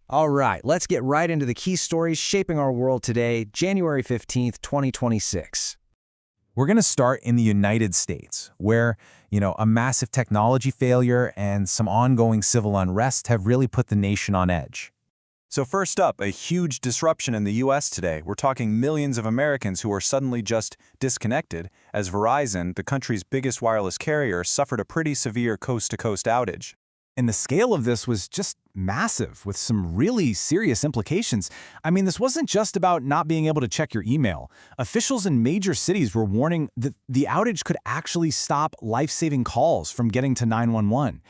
All right, let's get right into the key stories shaping our world today, January 15th, 2026. We're going to start in the United States, where, a massive technology failure and some ongoing civil unrest have really put the nation on edge. So first up, a huge disruption in the US today. We're talking millions of Americans who are suddenly just disconnected as Verizon, the country's biggest wireless carrier, suffered a pretty severe coast-to-coast outage. And the scale of this was just massive, with some really serious implications. I mean, this wasn't just about not being able to check your email. Officials in major cities were warning that the outage could actually stop life-saving calls from getting to 911.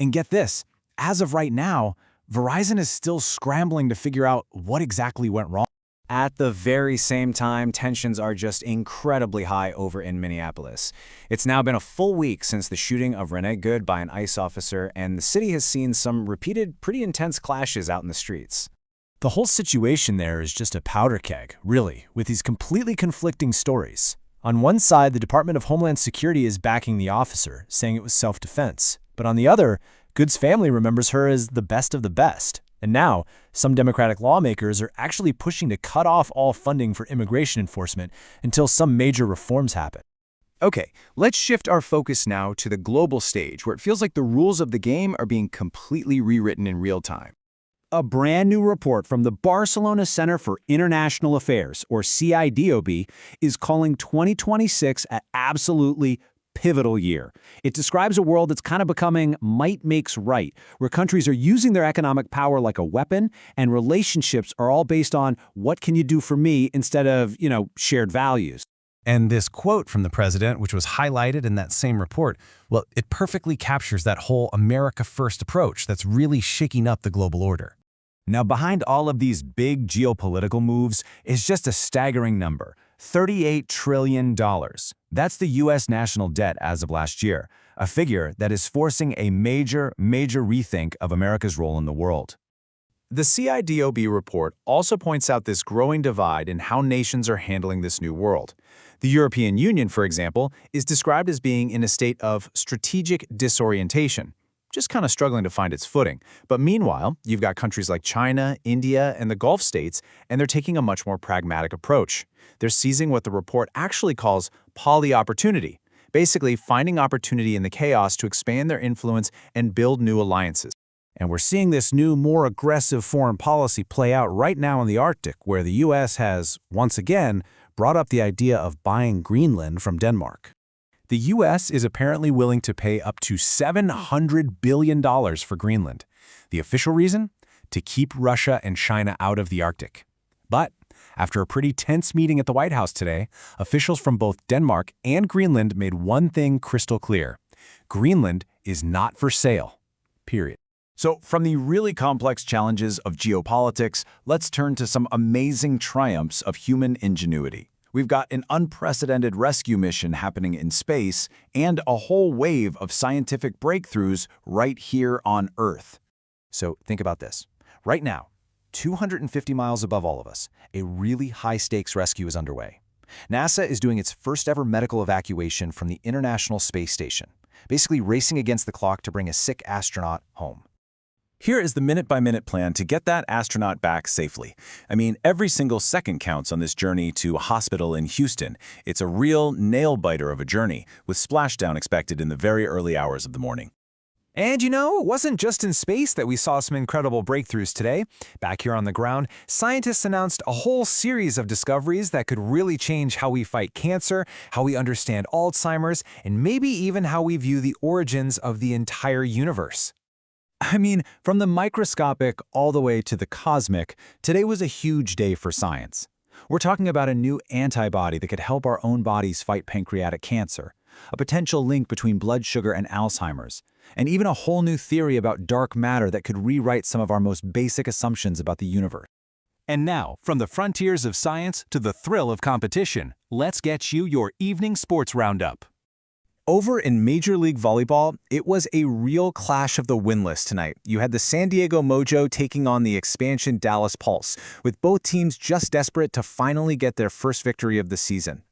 And get this, as of right now, Verizon is still scrambling to figure out what exactly went wrong. At the very same time, tensions are just incredibly high over in Minneapolis. It's now been a full week since the shooting of Renee Good by an ICE officer, and the city has seen some repeated, pretty intense clashes out in the streets. The whole situation there is just a powder keg, really, with these completely conflicting stories. On one side, the Department of Homeland Security is backing the officer, saying it was self-defense. But on the other, Good's family remembers her as the best of the best. And now, some Democratic lawmakers are actually pushing to cut off all funding for immigration enforcement until some major reforms happen. Okay, let's shift our focus now to the global stage, where it feels like the rules of the game are being completely rewritten in real time. A brand new report from the Barcelona Center for International Affairs, or CIDOB, is calling 2026 an absolutely pivotal year. It describes a world that's kind of becoming might makes right, where countries are using their economic power like a weapon, and relationships are all based on what can you do for me instead of, shared values. And this quote from the president, which was highlighted in that same report, well, it perfectly captures that whole America First approach that's really shaking up the global order. Now, behind all of these big geopolitical moves is just a staggering number: $38 trillion. That's the U.S. national debt as of last year, a figure that is forcing a major rethink of America's role in the world. The CIDOB report also points out this growing divide in how nations are handling this new world. The European Union, for example, is described as being in a state of strategic disorientation, just kind of struggling to find its footing. But meanwhile, you've got countries like China, India, and the Gulf states, and they're taking a much more pragmatic approach. They're seizing what the report actually calls poly-opportunity, basically finding opportunity in the chaos to expand their influence and build new alliances. And we're seeing this new, more aggressive foreign policy play out right now in the Arctic, where the U.S. has, once again, brought up the idea of buying Greenland from Denmark. The U.S. is apparently willing to pay up to $700 billion for Greenland. The official reason? To keep Russia and China out of the Arctic. But after a pretty tense meeting at the White House today, officials from both Denmark and Greenland made one thing crystal clear: Greenland is not for sale. Period. So from the really complex challenges of geopolitics, let's turn to some amazing triumphs of human ingenuity. We've got an unprecedented rescue mission happening in space and a whole wave of scientific breakthroughs right here on Earth. So think about this. Right now, 250 miles above all of us, a really high-stakes rescue is underway. NASA is doing its first-ever medical evacuation from the International Space Station, basically racing against the clock to bring a sick astronaut home. Here is the minute-by-minute plan to get that astronaut back safely. I mean, every single second counts on this journey to a hospital in Houston. It's a real nail-biter of a journey, with splashdown expected in the very early hours of the morning. And it wasn't just in space that we saw some incredible breakthroughs today. Back here on the ground, scientists announced a whole series of discoveries that could really change how we fight cancer, how we understand Alzheimer's, and maybe even how we view the origins of the entire universe. I mean, from the microscopic all the way to the cosmic, today was a huge day for science. We're talking about a new antibody that could help our own bodies fight pancreatic cancer, a potential link between blood sugar and Alzheimer's, and even a whole new theory about dark matter that could rewrite some of our most basic assumptions about the universe. And now, from the frontiers of science to the thrill of competition, let's get you your evening sports roundup. Over in Major League Volleyball, it was a real clash of the winless tonight. You had the San Diego Mojo taking on the expansion Dallas Pulse, with both teams just desperate to finally get their first victory of the season.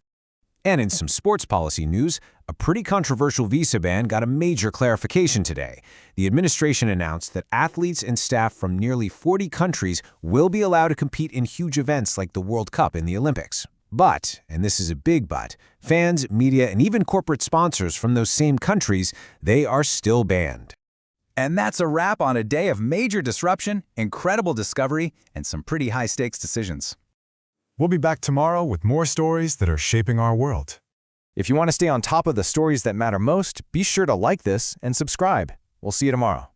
And in some sports policy news, a pretty controversial visa ban got a major clarification today. The administration announced that athletes and staff from nearly 40 countries will be allowed to compete in huge events like the World Cup and the Olympics. But, and this is a big but, fans, media, and even corporate sponsors from those same countries, they are still banned. And that's a wrap on a day of major disruption, incredible discovery, and some pretty high-stakes decisions. We'll be back tomorrow with more stories that are shaping our world. If you want to stay on top of the stories that matter most, be sure to like this and subscribe. We'll see you tomorrow.